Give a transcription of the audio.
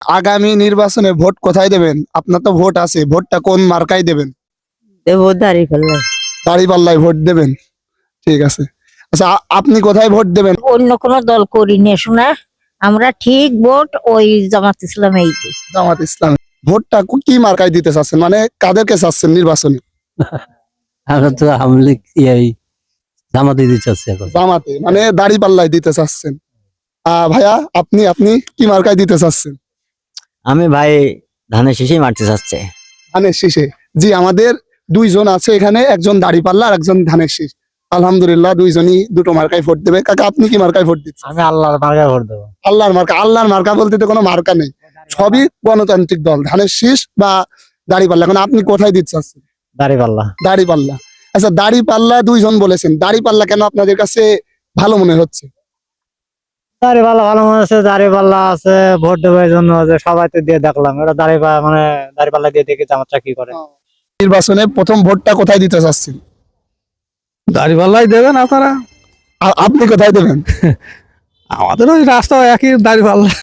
আগামী নির্বাচনে ভোট কোথায় দেবেন? আপনার তো ভোট আছে, ভোটটা কোন মার্কায় দেবেন? দেবো দাঁড়িপাল্লায়। দাঁড়িপাল্লায় ভোট দেবেন, ঠিক আছে। আচ্ছা, আপনি কোথায় ভোট দেবেন? অন্য কোনো দল করি নে শোনা, আমরা ঠিক ভোট ওই জামাত ইসলামেই দিই। জামাত ইসলাম। ভোটটা কি মার্কায় দিতে চাচ্ছেন, মানে কাদেরকে চাচ্ছেন নির্বাচনে? আমরা তো আমলিক জামাতে দিতে চাচ্ছি এখন। জামাতে মানে দাঁড়িপাল্লায় দিতে চাচ্ছেন। ভাইয়া, আপনি আপনি কি মার্কায় দিতে চাচ্ছেন? আমি ভাই ধানের শীষেই মারতে চাচ্ছে। ধানের শীষে। জি, আমাদের দুইজন আছে এখানে, একজন দাঁড়িপাল্লা আর একজন ধানের শীষ। আলহামদুলিল্লাহ, দুইজনই দুটো মার্কায় ভোট দেবে। কাকা, আপনি কি মার্কায় ভোট দিচ্ছেন? আমি আল্লাহর মার্কায় ভোট দেবো। আল্লাহর মার্কা। আল্লাহর মার্কা বলতে তো কোনো মার্কা নেই, সবই গণতান্ত্রিক দল, ধানের শীষ বা দাঁড়িপাল্লা। এখন আপনি কোথায় দিতে চাচ্ছেন? দাঁড়িপাল্লা। দাঁড়িপাল্লা। আচ্ছা, দাঁড়িপাল্লা দুইজন বলেছেন, দাঁড়িপাল্লা কেন আপনাদের কাছে ভালো মনে হচ্ছে? দাঁড়িপাল্লা ভালো মনে আছে, দাঁড়িপাল্লা আছে, ভোট দেবো এই জন্য যে সবাই তো দিয়ে দেখলাম, এটা দাঁড়িপাল্লা দিয়ে দেখি জামাতটা কি করে। নির্বাচনে প্রথম ভোটটা কোথায় দিতে চাচ্ছেন? দাড়িপাল্লাই দেবেন আপনারা। আপনি কোথায় দেবেন? আমাদের ওই রাস্তা একই দাড়িপাল্লা।